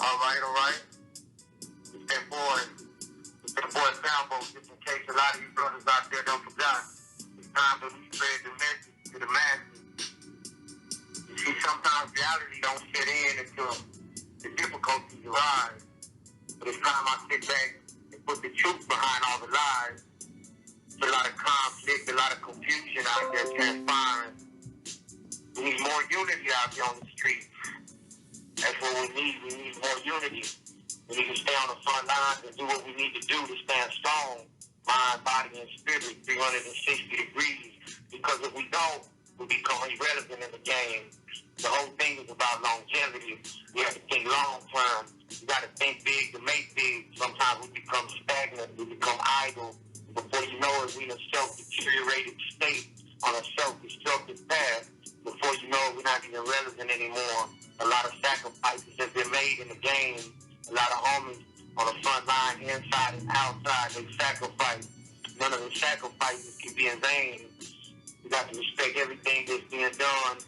All right. It's that boy Tango, just in case a lot of you brothers out there don't forget. It's time that we spread the message to the masses. You see, sometimes reality don't fit in until the difficulties arise. But it's time I sit back and put the truth behind all the lies. There's a lot of conflict, a lot of confusion out there transpiring. We need more unity out there on the streets. That's what we need. We need more unity. We need to stay on the front lines and do what we need to do to stand strong, mind, body, and spirit, 360 degrees. Because if we don't, we become irrelevant in the game. The whole thing is about longevity. We have to think long term. We got to think big to make big. Sometimes we become stagnant. We become idle. Before you know it, we're in a self-deteriorated state, on a self-destructive path. Before you know it, we're not even relevant anymore. A lot of sacrifices have been made in the game. A lot of homies on the front line, inside and outside, they sacrifice. None of the sacrifices can be in vain. We got to respect everything that's being done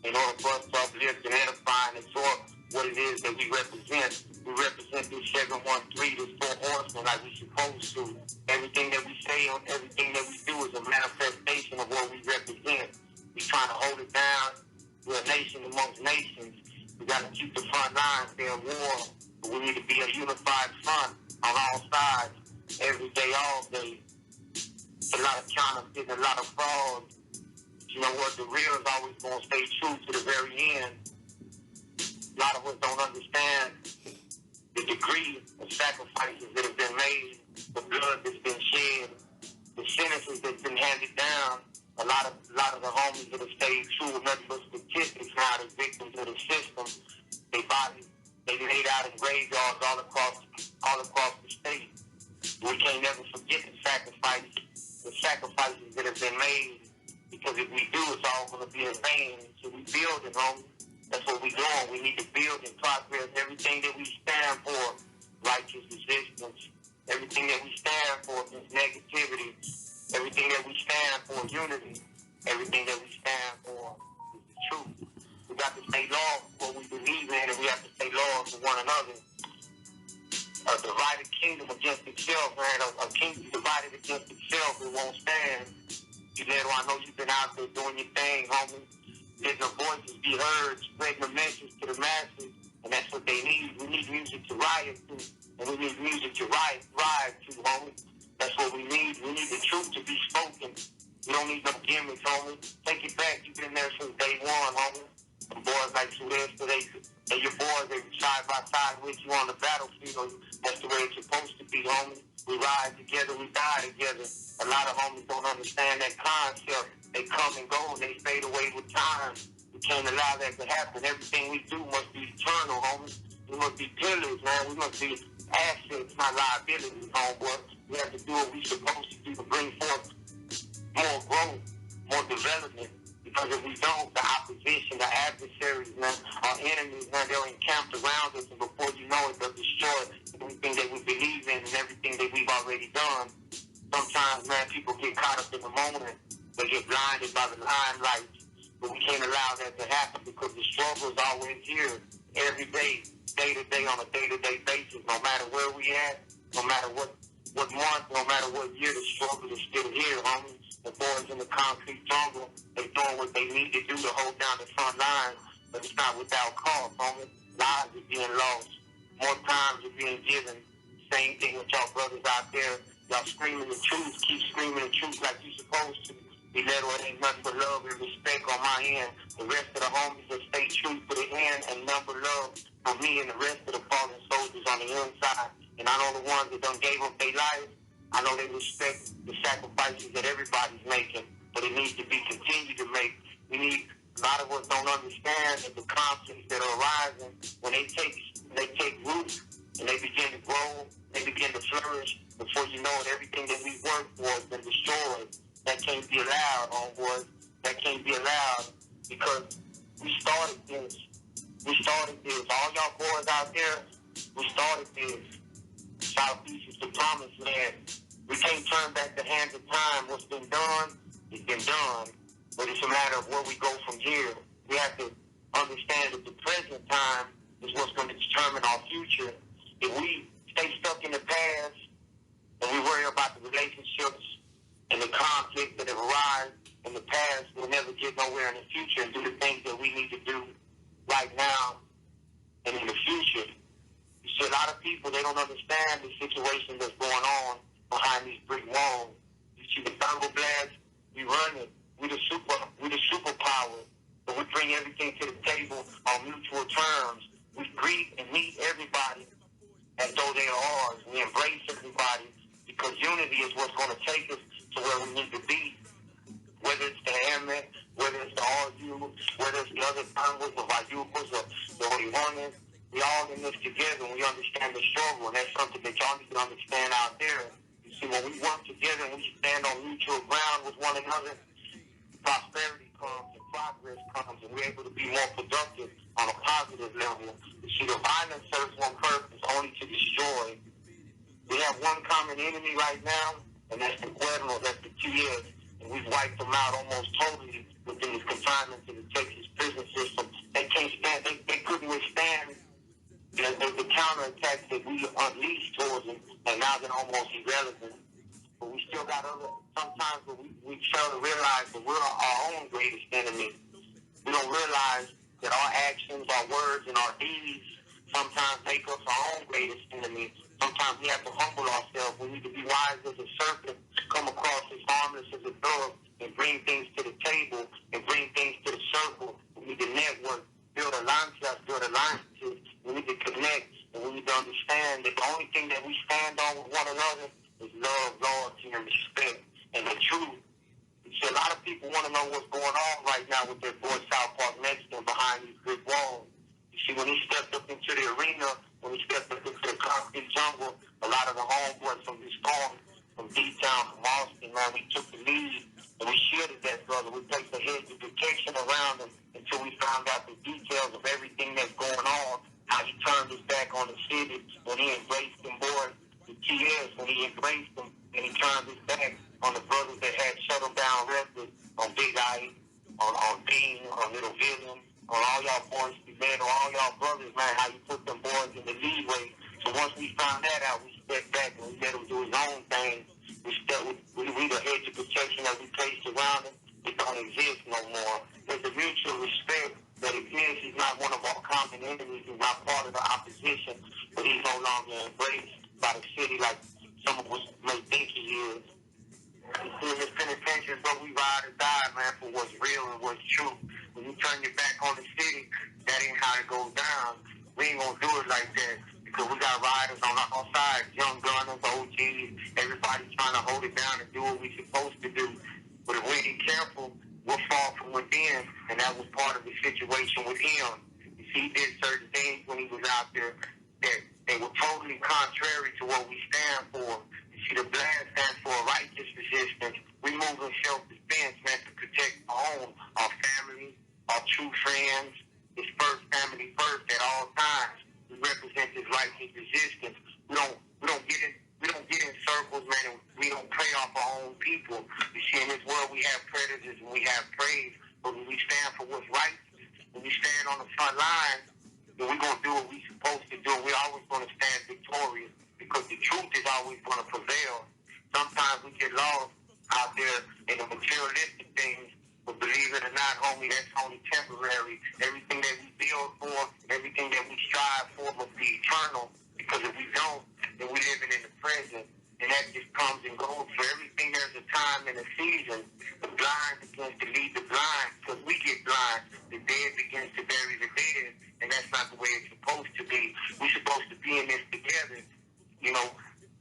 in order for us to uplift and edify and absorb what it is that we represent. We represent this 713, this 4 horsemen, like we're supposed to. Everything that we say and everything that we do is a manifestation of what we represent. We're trying to hold it down. We're a nation amongst nations. We got to keep the front lines. They're at war. But we need to be a unified front on all sides, every day, all day. It's a lot of counterfeit, a lot of fraud. You know what? The real is always going to stay true to the very end. A lot of us don't understand the degree of sacrifices that have been made, the blood that's been shed, the sentences that's been handed down. A lot of the homies that have stayed true, nothing but statistics now, the victims of the system. Their bodies, they laid out in graveyards all across the state. We can't never forget the sacrifices that have been made. Because if we do, it's all going to be in vain. So we building, homie. That's what we're doing. We need to build and progress everything that we stand for. Righteous resistance. Everything that we stand for is negativity. Everything that we stand for is unity. Everything that we stand for is the truth. We got to stay loyal to what we believe in, and we have to stay loyal to one another. A divided kingdom against itself, man. A kingdom divided against itself, it won't stand. Junero, I know you've been out there doing your thing, homie. Letting the voices be heard, spreading the message to the masses, and that's what they need. We need music to riot to, and we need music to ride to, homie. That's what we need. We need the truth to be spoken. We don't need no gimmicks, homie. Take it back. You've been there since day one, homie. Some boys like Sylvester, they're your boys. They side by side with you on the battlefield. That's the way it's supposed to be, homie. We ride together, we die together. A lot of homies don't understand that concept. They come and go, and they fade away with time. We can't allow that to happen. Everything we do must be eternal, homies. We must be pillars, man. We must be assets, not liabilities, homeboy. We have to do what we're supposed to do to bring forth more growth, more development. Because if we don't, the opposition, the adversaries, man, our enemies, man, they're encamped around us, and before you know it, they'll destroy everything that we believe in and everything that we've already done. Sometimes, man, people get caught up in the moment. They get blinded by the limelight. But we can't allow that to happen because the struggle is always here, every day to day, on a day-to-day basis. No matter where we at, no matter what month, no matter what year, the struggle is still here, homies. The boys in the concrete jungle, they doing what they need to do to hold down the front line, but it's not without cost, homie. Lives are being lost. More times are being given. Same thing with y'all brothers out there. Y'all screaming the truth. Keep screaming the truth like you're supposed to. Be led with ain't nothing but love and respect on my end. The rest of the homies that stay true to the end and number love for me and the rest of the fallen soldiers on the inside. And I know the ones that done gave up their lives. I know they respect the sacrifices that everybody's making, but it needs to be continued to make. A lot of us don't understand that the conflicts that are arising, when they take root and they begin to grow, they begin to flourish, before you know it, everything that we worked for has been destroyed. That can't be allowed, homeboys. That can't be allowed because we started this. All y'all boys out there, we started this. Southeast is the promised land. We can't turn back the hands of time. What's been done, it's been done. But it's a matter of where we go from here. We have to understand that the present time is what's going to determine our our future. If we stay stuck in the past and we worry about the relationships and the conflict that have arisen in the past, we'll never get nowhere in the future and do the things that we need to do right now and in the future. You see, a lot of people, they don't understand the situation that's going on behind these brick walls. You see, the Tango blast, we run it. We're the superpower. But we bring everything to the table on mutual terms. We greet and meet everybody as though they are ours. We embrace everybody because unity is what's going to take us to where we need to be. Whether it's the Amet, whether it's the RU, whether it's the other Tangos, the Vayucos, or the Orihuanes, we all in this together and we understand the struggle. And that's something that y'all need to understand out there. You see, when we work together and we stand on mutual ground with one another, prosperity comes and progress comes and we're able to be more productive on a positive level. You see, the violence serves one purpose, only to destroy. We have one common enemy right now, and that's the Cuernos, that's the TS. And we've wiped them out almost totally within the confinement to the Texas prison system. They can't stand, they couldn't withstand the counterattacks that we unleashed towards them, and now they're almost irrelevant. But we still got sometimes we fail to realize that we're our own greatest enemy. We don't realize that our actions, our words, and our deeds sometimes make us our own greatest enemy. Sometimes we have to humble ourselves. We need to be wise as a serpent, come across as harmless as a dove, and bring things to the table, and bring things to the circle. We need to network, build alliances. We need to connect, and we need to understand that the only thing that we stand on with one another is love, loyalty, and respect, and the truth. See, a lot of people want to know what's going on right now with their boy South Park Mexican behind these brick walls. You see, when he stepped up into the arena, when he stepped up into the concrete jungle, a lot of the homeboys from this storm, from D-Town, from Austin, man, we took the lead, and we shielded that brother. We placed a hedge of protection around him until we found out the details of everything that's going on, how he turned his back on the city when he embraced them boys. The TS, when he embraced them and he turned his back on the brothers that had shut him down arrested, on Big Eye, on Dean, on Little Villain, on all y'all boys, man, on all y'all brothers, man, how you put them boys in the leadway. So once we found that out, we stepped back and we let him do his own thing. We the hedge of protection that we placed around him. It don't exist no more. There's a mutual respect that exists. He's not one of our common enemies. He's not part of the opposition, but he's no longer embraced by the city like some of us may think he is. In this penitentiary, but we ride or die, man, for what's real and what's true. When you turn your back on the city, that ain't how it goes down. We ain't gonna do it like that because we got riders on our side, young gunners, OGs, everybody trying to hold it down and do what we supposed to do. But if we ain't careful, we'll fall from within, and that was part of the situation with him. You see, he did certain things when he was out there that they were totally contrary to what we stand for. You see, the blast stands for a righteous resistance. We move in self-defense, man, to protect our own, our family, our true friends. It's first family first at all times. We represent this righteous resistance. We don't get in circles, man, and we don't prey off our own people. You see, in this world we have predators and we have praise, but when we stand for what's right, when we stand on the front line, then we're going to do what we're supposed to do. We're always going to stand victorious because the truth is always going to prevail. Sometimes we get lost out there in the materialistic things, but believe it or not, homie, that's only temporary. Everything that we build for, everything that we strive for must be eternal, because if we don't, then we're living in the present, and that just comes and goes. For everything, there's a time and a season. The blind begins to lead the blind because we get blind. The dead begins to bury the dead, and that's not the way it's supposed to be. We're supposed to be in this together. You know,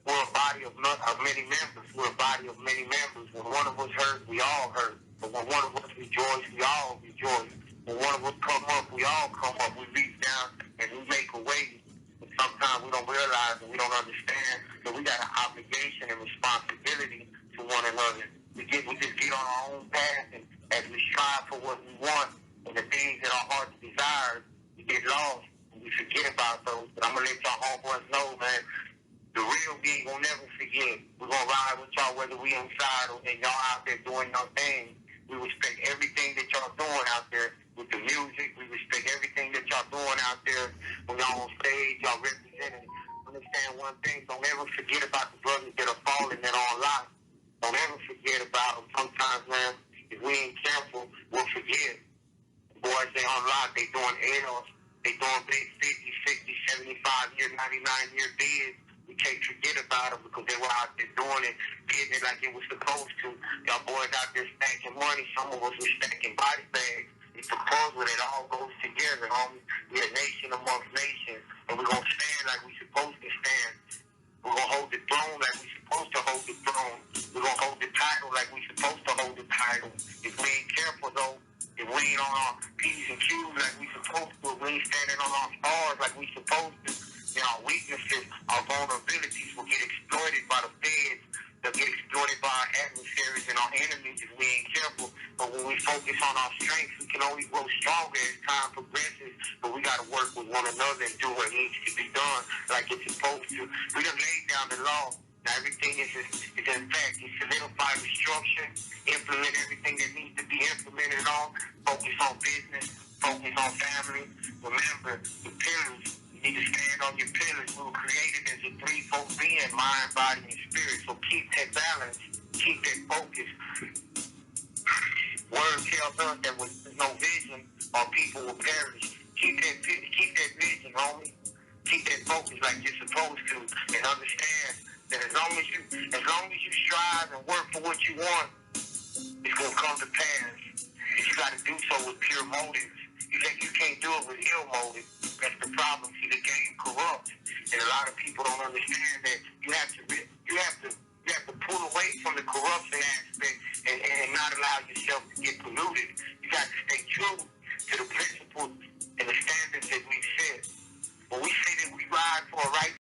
we're a body of many members. We're a body of many members. When one of us hurt, we all hurt. But when one of us rejoice, we all rejoice. When one of us come up, we all come up. We reach down and we make a way. But sometimes we don't realize and we don't understand that we got an obligation and responsibility to one another. We just get on our own path, and as we strive for what we want and the things that our hearts desire, we get lost and we forget about those. But I'm gonna let y'all homeboys know, man. The real gang will never forget. We're going to ride with y'all whether we inside or and y'all out there doing your thing. We respect everything that y'all doing out there. with the music. We respect everything that y'all doing out there. When y'all on stage, y'all representing. Understand one thing, don't ever forget about the brothers that are falling, that are online. Don't ever forget about them. Sometimes, man, if we ain't careful, we'll forget. Boys, they unlock, they doing L's, they doing big 50, 60, 75-year, 99-year bids. We can't forget about them because they were out there doing it, getting it like it was supposed to. Y'all boys out there stacking money. Some of us were stacking body bags. It's a puzzle that all goes together, homie. We're a nation amongst nations, and we're going to stand like we're supposed to stand. We're going to hold the throne like we're supposed to hold the throne. We're going to hold the title like we're supposed to hold the title. If we ain't careful, though, if we ain't on our P's and Q's like we supposed to, if we ain't standing on our stars like we supposed to, then our weaknesses, our vulnerabilities will get exploited by the feds. They'll get exploited by our adversaries and our enemies if we ain't careful. But when we focus on our strengths, we can only grow stronger as time progresses. But we got to work with one another and do what needs to be done like it's supposed to. We done laid down the law. Now everything is in fact. You solidify the structure, implement everything that needs to be implemented on, focus on business, focus on family. Remember, the pillars, you need to stand on your pillars. We were created as a threefold being, mind, body, and spirit. So keep that balance, keep that focus. Word tells us that with no vision, our people will perish. Keep that vision, homie. Keep that focus like you're supposed to, and understand that as long as you strive and work for what you want, it's gonna come to pass. But you got to do so with pure motives. You can't do it with ill motives. That's the problem. See, the game corrupts, and a lot of people don't understand that you have to pull away from the corruption aspect and not allow yourself to get polluted. You got to stay true to the principles and the standards that we set. When we say that we ride for a right